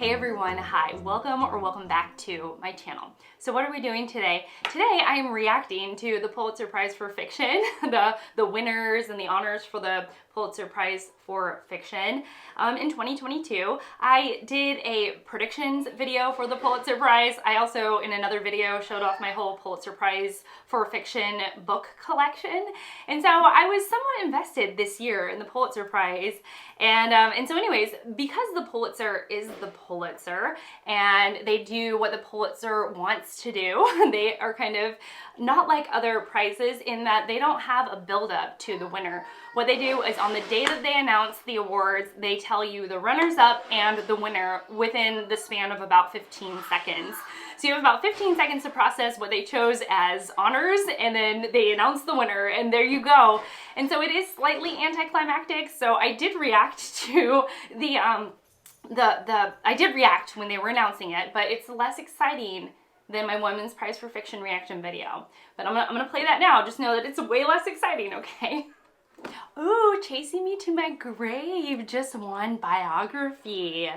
Hey everyone, hi, welcome back to my channel. So what are we doing today? Today I am reacting to the Pulitzer Prize for Fiction, the winners and the honors for the Pulitzer Prize for Fiction. In 2022, I did a predictions video for the Pulitzer Prize. I also, in another video, showed off my whole Pulitzer Prize for Fiction book collection. And so I was somewhat invested this year in the Pulitzer Prize. And so anyways, because the Pulitzer is the Pulitzer, and they do what the Pulitzer wants to do, they are kind of not like other prizes in that they don't have a build-up to the winner. What they do is on the day that they announce the awards, they tell you the runners-up and the winner within the span of about 15 seconds. So you have about 15 seconds to process what they chose as honors, and then they announce the winner, and there you go. And so it is slightly anticlimactic, so I did react to I did react when they were announcing it, but it's less exciting than my Women's Prize for Fiction reaction video. But I'm gonna play that now. Just know that it's way less exciting, okay? Ooh, Chasing Me to My Grave just won biography.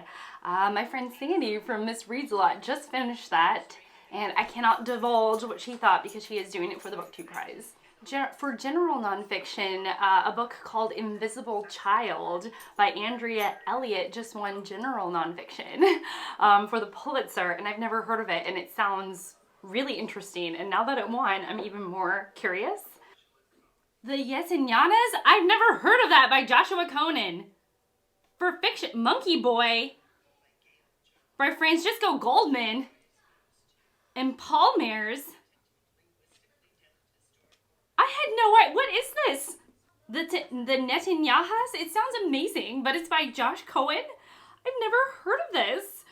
My friend Sandy from Miss Reads a Lot just finished that, and I cannot divulge what she thought because she is doing it for the BookTube Prize. For general nonfiction, a book called Invisible Child by Andrea Elliott just won general nonfiction for the Pulitzer, and I've never heard of it, and it sounds really interesting, and now that it won, I'm even more curious. The Netanyahus? I've never heard of that, by Joshua Cohen. For fiction, Monkey Boy by Francisco Goldman and Palmares. I had no idea. What is this? The Netanyahus? It sounds amazing, but it's by Josh Cohen. I've never heard of this.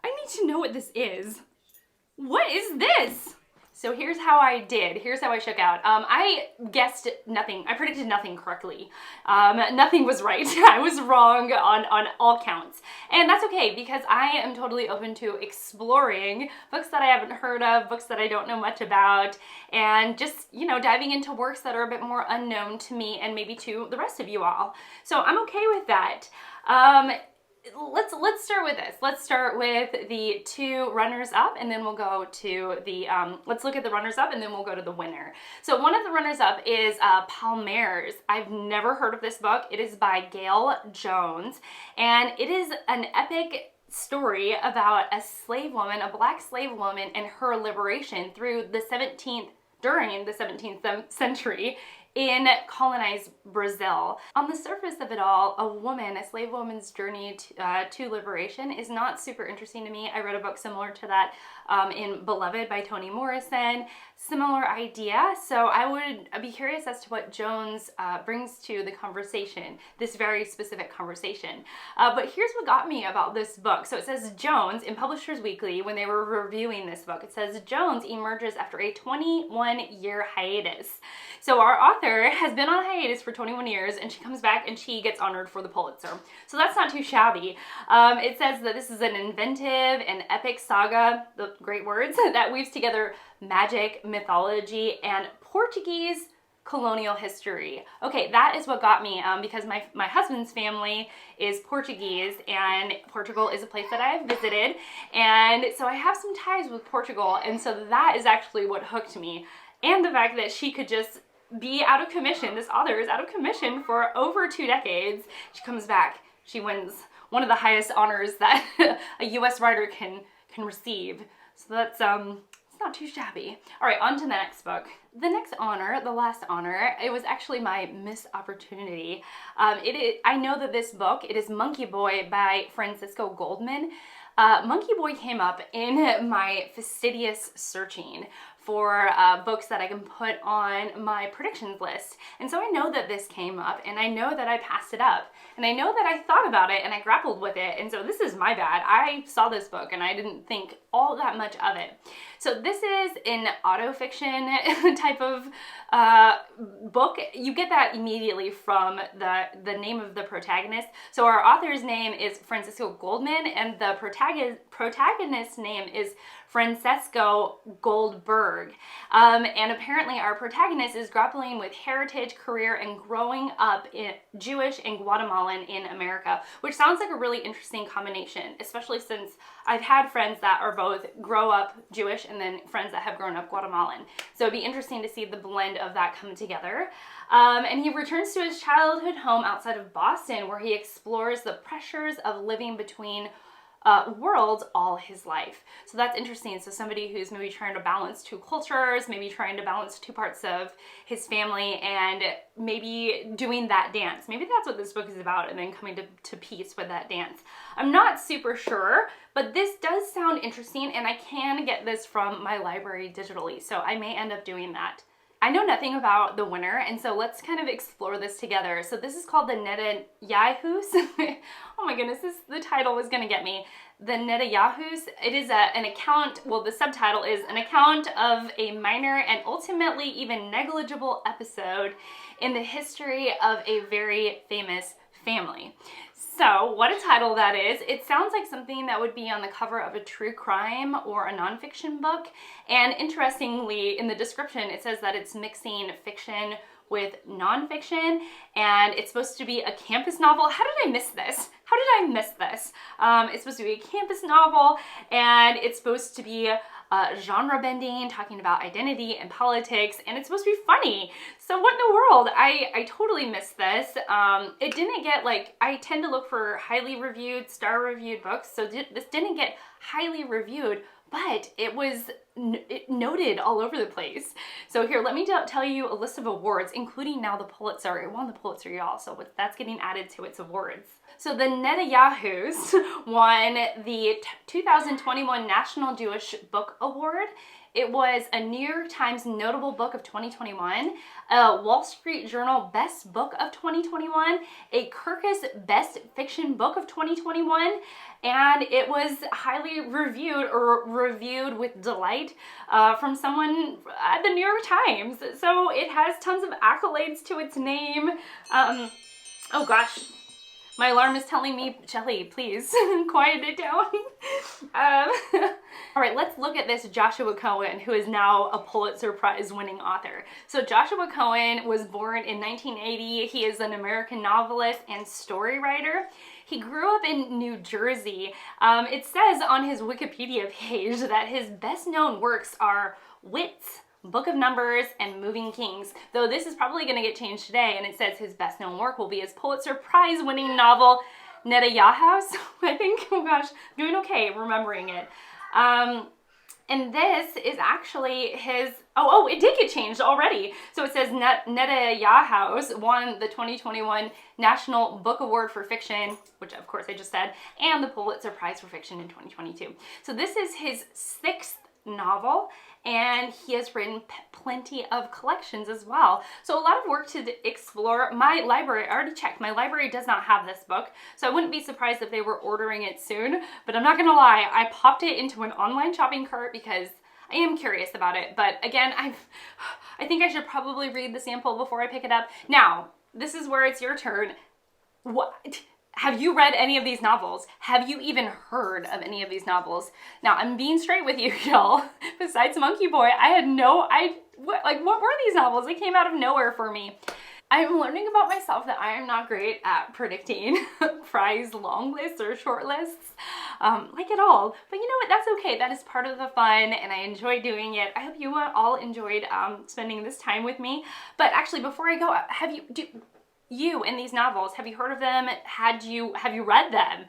I need to know what this is. What is this? So here's how I did. Here's how I shook out. I guessed nothing. I predicted nothing correctly. Nothing was right. I was wrong on all counts. And that's okay, because I am totally open to exploring books that I haven't heard of, books that I don't know much about, and just, you know, diving into works that are a bit more unknown to me and maybe to the rest of you all. So I'm okay with that. Let's start with this. Let's start with the two runners-up, and then we'll go to the, let's look at the runners-up, and then we'll go to the winner. So one of the runners-up is Palmares. I've never heard of this book. It is by Gayl Jones, and it is an epic story about a slave woman, a black slave woman, and her liberation through the 17th, during the 17th century in colonized Brazil. On the surface of it all, a slave woman's journey to liberation is not super interesting to me. I read a book similar to that in Beloved by Toni Morrison. Similar idea, so I would be curious as to what Jones brings to the conversation, this very specific conversation. But here's what got me about this book. So it says Jones, in Publishers Weekly, when they were reviewing this book, it says Jones emerges after a 21-year hiatus. So our author has been on hiatus for 21 years, and she comes back and she gets honored for the Pulitzer. So that's not too shabby. It says that this is an inventive and epic saga, the great words, that weaves together magic, mythology, and Portuguese colonial history. Okay, that is what got me, because my husband's family is Portuguese, and Portugal is a place that I have visited, and so I have some ties with Portugal, and so that is actually what hooked me. And the fact that she could just be out of commission, this author is out of commission for over 2 decades. She comes back, she wins one of the highest honors that a US writer can receive. So that's it's not too shabby. All right, on to the next book. The next honor, the last honor, it was actually my missed opportunity. I know that this book, it is Monkey Boy by Francisco Goldman. Monkey Boy came up in my fastidious searching for books that I can put on my predictions list. And so I know that this came up, and I know that I passed it up, and I know that I thought about it and I grappled with it, and so this is my bad. I saw this book and I didn't think all that much of it. So this is an autofiction type of book. You get that immediately from the name of the protagonist. So our author's name is Francisco Goldman, and the protagonist's name is Francesco Goldberg. And apparently our protagonist is grappling with heritage, career, and growing up Jewish and Guatemalan in America, which sounds like a really interesting combination, especially since I've had friends that are both grow up Jewish and then friends that have grown up Guatemalan. So it'd be interesting to see the blend of that come together. And he returns to his childhood home outside of Boston, where he explores the pressures of living between worlds all his life. So that's interesting. So somebody who's maybe trying to balance two cultures, maybe trying to balance two parts of his family, and maybe doing that dance. Maybe that's what this book is about, and then coming to peace with that dance. I'm not super sure, but this does sound interesting, and I can get this from my library digitally, so I may end up doing that. I know nothing about the winner, and so let's kind of explore this together. So this is called the Netanyahus. Oh my goodness, the title was gonna get me. The Netanyahus. It is an account, well, the subtitle is an account of a minor and ultimately even negligible episode in the history of a very famous family. So what a title that is. It sounds like something that would be on the cover of a true crime or a nonfiction book. And interestingly, in the description, it says that it's mixing fiction with nonfiction, and it's supposed to be a campus novel. How did I miss this? How did I miss this? It's supposed to be a campus novel, and it's supposed to be genre bending, talking about identity and politics, and it's supposed to be funny. So what in the world? I totally missed this. It didn't get, like, I tend to look for highly reviewed, star reviewed books, so this didn't get highly reviewed, but it was noted all over the place. So here, let me tell you a list of awards, including now the Pulitzer. It won the Pulitzer, y'all, so that's getting added to its awards. So the Netanyahus won the 2021 National Jewish Book Award. It was a New York Times Notable Book of 2021, a Wall Street Journal Best Book of 2021, a Kirkus Best Fiction Book of 2021, and it was highly reviewed, or reviewed with delight, from someone at the New York Times. So it has tons of accolades to its name. Oh gosh. My alarm is telling me, Shelly, please quiet it down. All right, let's look at this Joshua Cohen, who is now a Pulitzer Prize winning author. So Joshua Cohen was born in 1980. He is an American novelist and story writer. He grew up in New Jersey. It says on his Wikipedia page that his best known works are Wits, Book of Numbers, and Moving Kings, though this is probably going to get changed today, and it says his best known work will be his Pulitzer Prize winning novel Netanyahus. I think, oh gosh, I'm doing okay remembering it. And this is actually his, oh, it did get changed already. So it says Netanyahus won the 2021 National Book Award for Fiction, which of course I just said, and the Pulitzer Prize for Fiction in 2022. So this is his 6th novel, and he has written plenty of collections as well. So a lot of work to explore. My library, I already checked, my library does not have this book, so I wouldn't be surprised if they were ordering it soon, but I'm not gonna lie, I popped it into an online shopping cart because I am curious about it. But again, I think I should probably read the sample before I pick it up. Now, this is where it's your turn. What? Have you read any of these novels? Have you even heard of any of these novels? Now, I'm being straight with you, y'all. Besides Monkey Boy, I had what were these novels? They came out of nowhere for me. I'm learning about myself that I am not great at predicting prize long lists or short lists, like at all. But you know what? That's okay. That is part of the fun, and I enjoy doing it. I hope you all enjoyed spending this time with me. But actually, before I go, you in these novels, have you heard of them? Have you read them?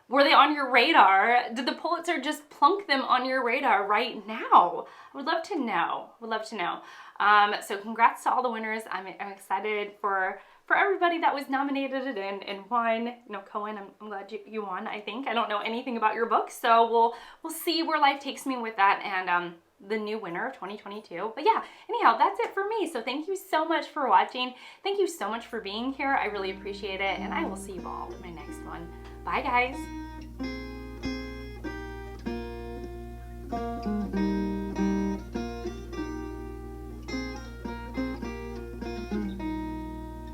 Were they on your radar? Did the Pulitzer just plunk them on your radar right now? I would love to know. Would love to know. So congrats to all the winners. I'm excited for everybody that was nominated and won. You know, Cohen, I'm glad you won. I think I don't know anything about your book, so we'll see where life takes me with that, and the new winner of 2022. But yeah, anyhow, that's it for me. So thank you so much for watching. Thank you so much for being here. I really appreciate it, and I will see you all in my next one. Bye, guys.